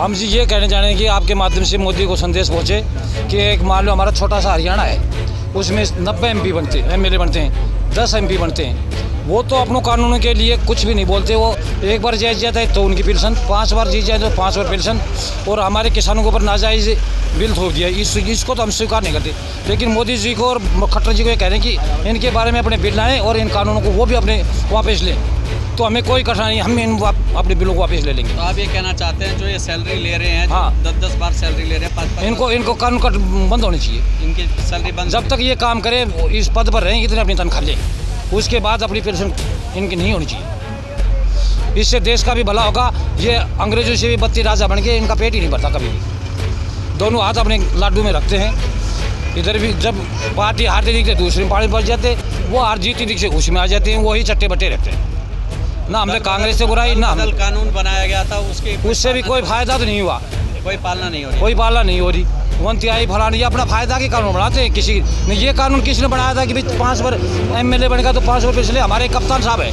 हम जी ये कहना चाह रहे हैं कि आपके माध्यम से मोदी को संदेश पहुँचे कि एक मान लो हमारा छोटा सा हरियाणा है, उसमें 90 MP बनते हैं, MLA बनते हैं, 10 MP बनते हैं। वो तो अपनों कानूनों के लिए कुछ भी नहीं बोलते। वो एक बार जीत जाता है तो उनकी पेंशन, 5 बार जीत जाए तो 5 बार पेंशन, और हमारे किसानों के ऊपर नाजायज़ बिल थोप दिया। इसको तो हम स्वीकार नहीं करते। लेकिन मोदी जी को और खट्टर जी को ये कह रहे हैं कि इनके बारे में अपने बिल लाएँ और इन कानूनों को वो भी अपने वापस लें, तो हमें कोई कठिनाई, हम अपने बिलों को वापस ले लेंगे। तो आप ये कहना चाहते हैं जो ये सैलरी ले रहे हैं, हाँ, 10-10 बार सैलरी ले रहे हैं, इनको कानून कट बंद होनी चाहिए। इनकी सैलरी बंद, जब तक ये काम करें, इस पद पर रहें, इतने अपनी तनख्वाह लें, उसके बाद अपनी पेंशन इनकी नहीं होनी चाहिए। इससे देश का भी भला होगा। ये अंग्रेजों से भी बत्ती राजा बन के इनका पेट ही नहीं भरता कभी भी। दोनों हाथ अपने लाडू में रखते हैं। इधर भी जब पार्टी हारती दिखते दूसरी पार्टी बच जाते, वो हार जीती दिखते उसमें आ जाते हैं, वही चट्टे बट्टे रहते हैं। ना हमने कांग्रेस से बुराई, ना बदल कानून बनाया गया था, उससे भी कोई फायदा तो नहीं हुआ, कोई पालना नहीं हो रही, कोई पालना नहीं हो रही। वंतियाई फलाना ये अपना फायदा के कानून बनाते हैं। किसी ने ये कानून किसने बनाया था कि भाई 5 बार MLA बनेगा तो 5 बार पेंशन ले। हमारे कप्तान साहब है,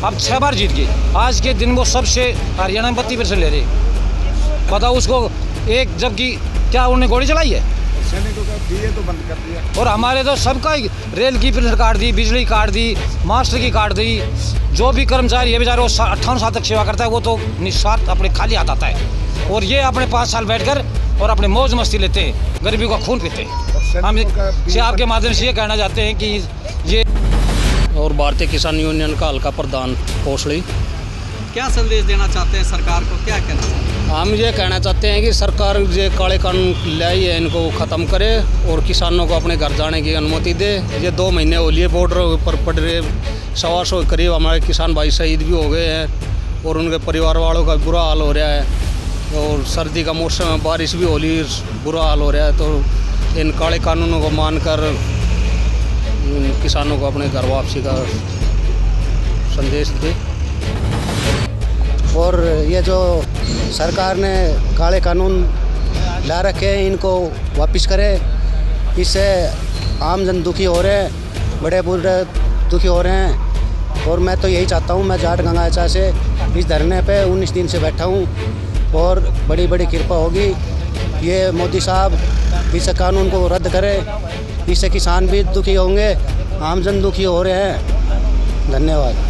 अब 6 बार जीत गए। आज के दिन वो सबसे हरियाणा में 32 पेंशन ले रहे। बताओ उसको एक, जबकि क्या उन्होंने गोली चलाई है? सैनिकों का दिए तो बंद कर दिया। और हमारे तो सबका ही रेल की पेंशन काट दी, बिजली काट दी, मास्टर की काट दी। जो भी कर्मचारी है बेचारे वो 58 साल तक सेवा करता है, वो तो निस्वार्थ अपने खाली हाथ आता है। और ये अपने 5 साल बैठकर और अपने मौज मस्ती लेते हैं, गरीबी का खून पीते हैं। हम से आपके माध्यम से ये कहना चाहते हैं कि ये और भारतीय किसान यूनियन का हल्का प्रधान कोसली, क्या संदेश देना चाहते हैं सरकार को, क्या कहना चाहते हैं? हम ये कहना चाहते हैं कि सरकार ये काले कानून लाई है, इनको ख़त्म करे और किसानों को अपने घर जाने की अनुमति दे। ये 2 महीने हो लिए बॉर्डर पर पड़ रहे, 125 के करीब हमारे किसान भाई शहीद भी हो गए हैं और उनके परिवार वालों का बुरा हाल हो रहा है। और सर्दी का मौसम है, बारिश भी हो रही, बुरा हाल हो रहा है। तो इन काले कानूनों को मानकर किसानों को अपने घर वापसी का संदेश दे। और ये जो सरकार ने काले कानून ला रखे हैं, इनको वापस करे। इससे आम जन दुखी हो रहे हैं, बड़े बूढ़े दुखी हो रहे हैं। और मैं तो यही चाहता हूँ, मैं जाट गंगाचा से इस धरने पे 19 दिन से बैठा हूँ और बड़ी बड़ी कृपा होगी। ये मोदी साहब इस कानून को रद्द करे, इससे किसान भी दुखी होंगे, आम जन दुखी हो रहे हैं। धन्यवाद।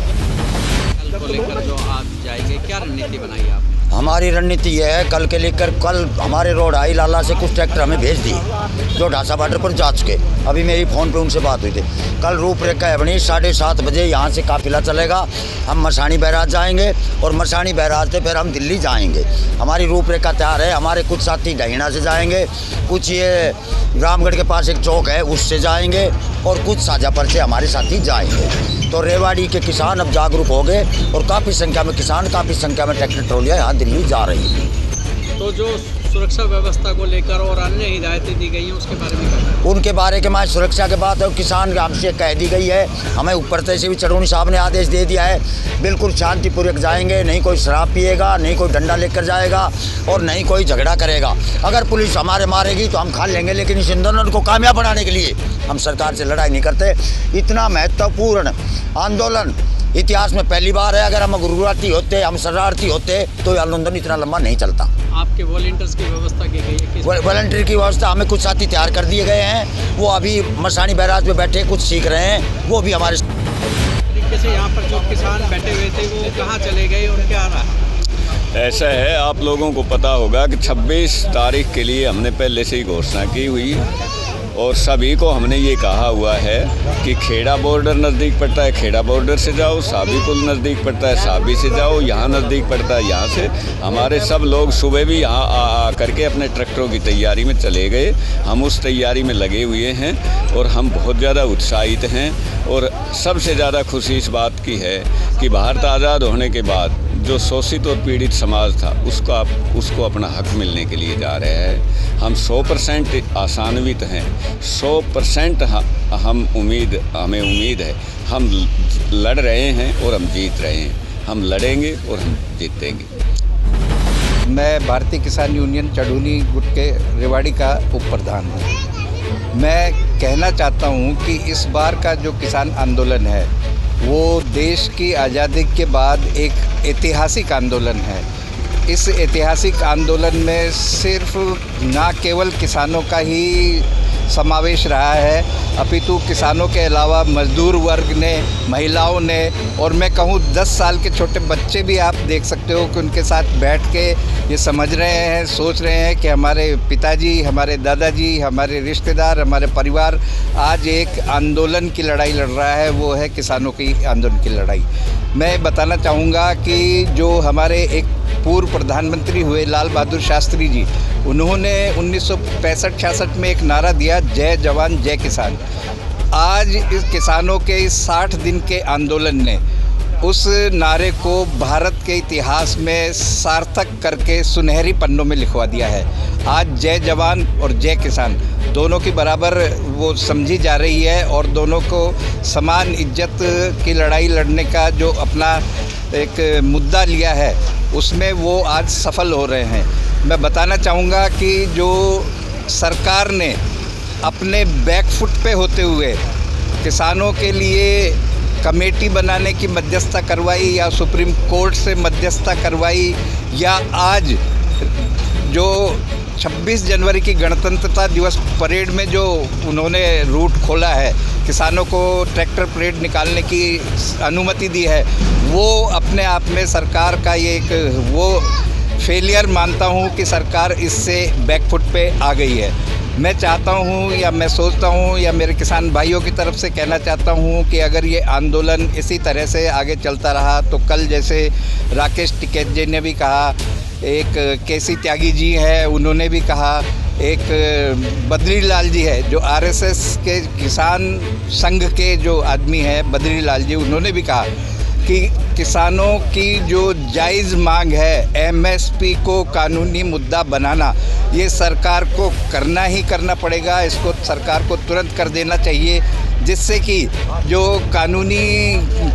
कल को लेकर जो आप जाएंगे, क्या रणनीति बनाई आप? हमारी रणनीति यह है, कल के लेकर कल हमारे रोड आई लाला से कुछ ट्रैक्टर हमें भेज दिए जो ढासा बॉर्डर पर जा चुके। अभी मेरी फ़ोन पे उनसे बात हुई थी। कल रूपरेखा है बनी, 7:30 बजे यहाँ से काफिला चलेगा। हम मसानी बैराज जाएंगे और मसानी बैराज से फिर हम दिल्ली जाएंगे। हमारी रूपरेखा तैयार है। हमारे कुछ साथी डहीना से जाएंगे, कुछ ये रामगढ़ के पास एक चौक है उससे जाएंगे और कुछ साझापर से हमारे साथी जाएंगे। तो रेवाड़ी के किसान अब जागरूक हो गए और काफ़ी संख्या में किसान, काफ़ी संख्या में ट्रैक्टर ट्रॉलियाँ यहाँ दिल्ली जा रही है। तो जो सुरक्षा व्यवस्था को लेकर और अन्य हिदायतें दी गई हैं उसके बारे में क्या? उनके बारे के में सुरक्षा के बात है, किसान हमसे कह दी गई है। हमें ऊपर से भी चढ़ोनी साहब ने आदेश दे दिया है, बिल्कुल शांतिपूर्वक जाएंगे, नहीं कोई शराब पिएगा, नहीं कोई डंडा लेकर जाएगा और नहीं कोई झगड़ा करेगा। अगर पुलिस हमारे मारेगी तो हम खा लेंगे, लेकिन इस आंदोलन को कामयाब बनाने के लिए हम सरकार से लड़ाई नहीं करते। इतना महत्वपूर्ण आंदोलन इतिहास में पहली बार है। अगर हम गुरुराती होते, हम शरारती होते तो ये आंदोलन इतना लंबा नहीं चलता। आपके वॉलंटियर्स की व्यवस्था की गई है? वॉलंटियर की व्यवस्था हमें कुछ साथी तैयार कर दिए गए हैं, वो अभी मसानी बैराज पे बैठे कुछ सीख रहे हैं, वो भी हमारे तरीके से। यहाँ पर जो किसान बैठे हुए थे वो कहाँ चले गए और क्या रहा? ऐसा है, आप लोगों को पता होगा कि 26 तारीख के लिए हमने पहले से ही घोषणा की हुई और सभी को हमने ये कहा हुआ है कि खेड़ा बॉर्डर नज़दीक पड़ता है, खेड़ा बॉर्डर से जाओ, साबी पुल नज़दीक पड़ता है, साबी से जाओ, यहाँ नज़दीक पड़ता है, यहाँ से। हमारे सब लोग सुबह भी यहाँ आ करके अपने ट्रैक्टरों की तैयारी में चले गए। हम उस तैयारी में लगे हुए हैं और हम बहुत ज़्यादा उत्साहित हैं। और सबसे ज़्यादा खुशी इस बात की है कि भारत आज़ाद होने के बाद जो शोषित और पीड़ित समाज था उसको अपना हक मिलने के लिए जा रहे हैं। हम 100% आशान्वित हैं, 100% हमें उम्मीद है। हम लड़ रहे हैं और हम जीत रहे हैं। हम लड़ेंगे और हम जीतेंगे। मैं भारतीय किसान यूनियन चढ़ूनी गुट के रेवाड़ी का उप प्रधान हूँ। मैं कहना चाहता हूँ कि इस बार का जो किसान आंदोलन है वो देश की आज़ादी के बाद एक ऐतिहासिक आंदोलन है। इस ऐतिहासिक आंदोलन में सिर्फ ना केवल किसानों का ही समावेश रहा है, अपितु किसानों के अलावा मजदूर वर्ग ने, महिलाओं ने, और मैं कहूँ 10 साल के छोटे बच्चे भी आप देख सकते हो कि उनके साथ बैठ के ये समझ रहे हैं, सोच रहे हैं कि हमारे पिताजी, हमारे दादाजी, हमारे रिश्तेदार, हमारे परिवार आज एक आंदोलन की लड़ाई लड़ रहा है, वो है किसानों की आंदोलन की लड़ाई। मैं बताना चाहूँगा कि जो हमारे एक पूर्व प्रधानमंत्री हुए लाल बहादुर शास्त्री जी, उन्होंने 1965-66 में एक नारा दिया, जय जवान जय किसान। आज इस किसानों के इस 60 दिन के आंदोलन ने उस नारे को भारत के इतिहास में सार्थक करके सुनहरी पन्नों में लिखवा दिया है। आज जय जवान और जय किसान दोनों की बराबर वो समझी जा रही है और दोनों को समान इज्जत की लड़ाई लड़ने का जो अपना एक मुद्दा लिया है उसमें वो आज सफल हो रहे हैं। मैं बताना चाहूँगा कि जो सरकार ने अपने बैकफुट पे होते हुए किसानों के लिए कमेटी बनाने की मध्यस्थता करवाई या सुप्रीम कोर्ट से मध्यस्थता करवाई, या आज जो 26 जनवरी की गणतंत्रता दिवस परेड में जो उन्होंने रूट खोला है, किसानों को ट्रैक्टर परेड निकालने की अनुमति दी है, वो अपने आप में सरकार का ये एक वो फेलियर मानता हूँ कि सरकार इससे बैकफुट पे आ गई है। मैं चाहता हूँ या मैं सोचता हूँ या मेरे किसान भाइयों की तरफ से कहना चाहता हूँ कि अगर ये आंदोलन इसी तरह से आगे चलता रहा तो कल जैसे राकेश टिकैत जी ने भी कहा, एक केसी त्यागी जी है उन्होंने भी कहा, एक बद्री लाल जी है जो आरएसएस के किसान संघ के जो आदमी हैं बद्री लाल जी, उन्होंने भी कहा कि किसानों की जो जायज़ मांग है एमएसपी को कानूनी मुद्दा बनाना, ये सरकार को करना ही करना पड़ेगा। इसको सरकार को तुरंत कर देना चाहिए, जिससे कि जो कानूनी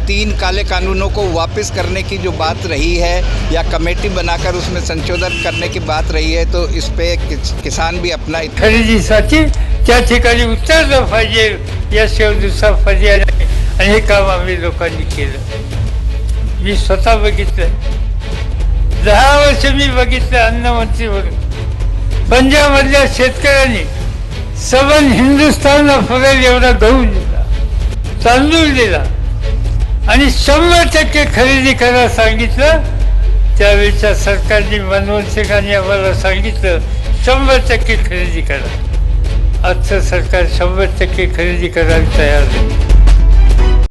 3 काले कानूनों को वापस करने की जो बात रही है या कमेटी बनाकर उसमें संशोधन करने की बात रही है, तो इस पे किसान भी अपना खरेदीसाठी त्या ठिकाणी उत्तर पाहिजे या शेवटचा पर्याय आणि हे काम आम्ही लोकांनी केलं। मी स्वतः बघितलं, 10 वर्ष मी बघितलं अन्नमंत्री म्हणून पंजाबमधल्या शेतकऱ्यांनी सबन हिंदुस्थानला फुगेल एवढा गहू दिला, तांदूळ दिला आणि 100% खरेदी करायला सांगितलं। त्यावेळच्या सरकारने मनमोहन सिंगांनी आम्हाला सांगितलं 100% खरेदी करा। आजचं सरकार 100% खरेदी करायला तयार नाही।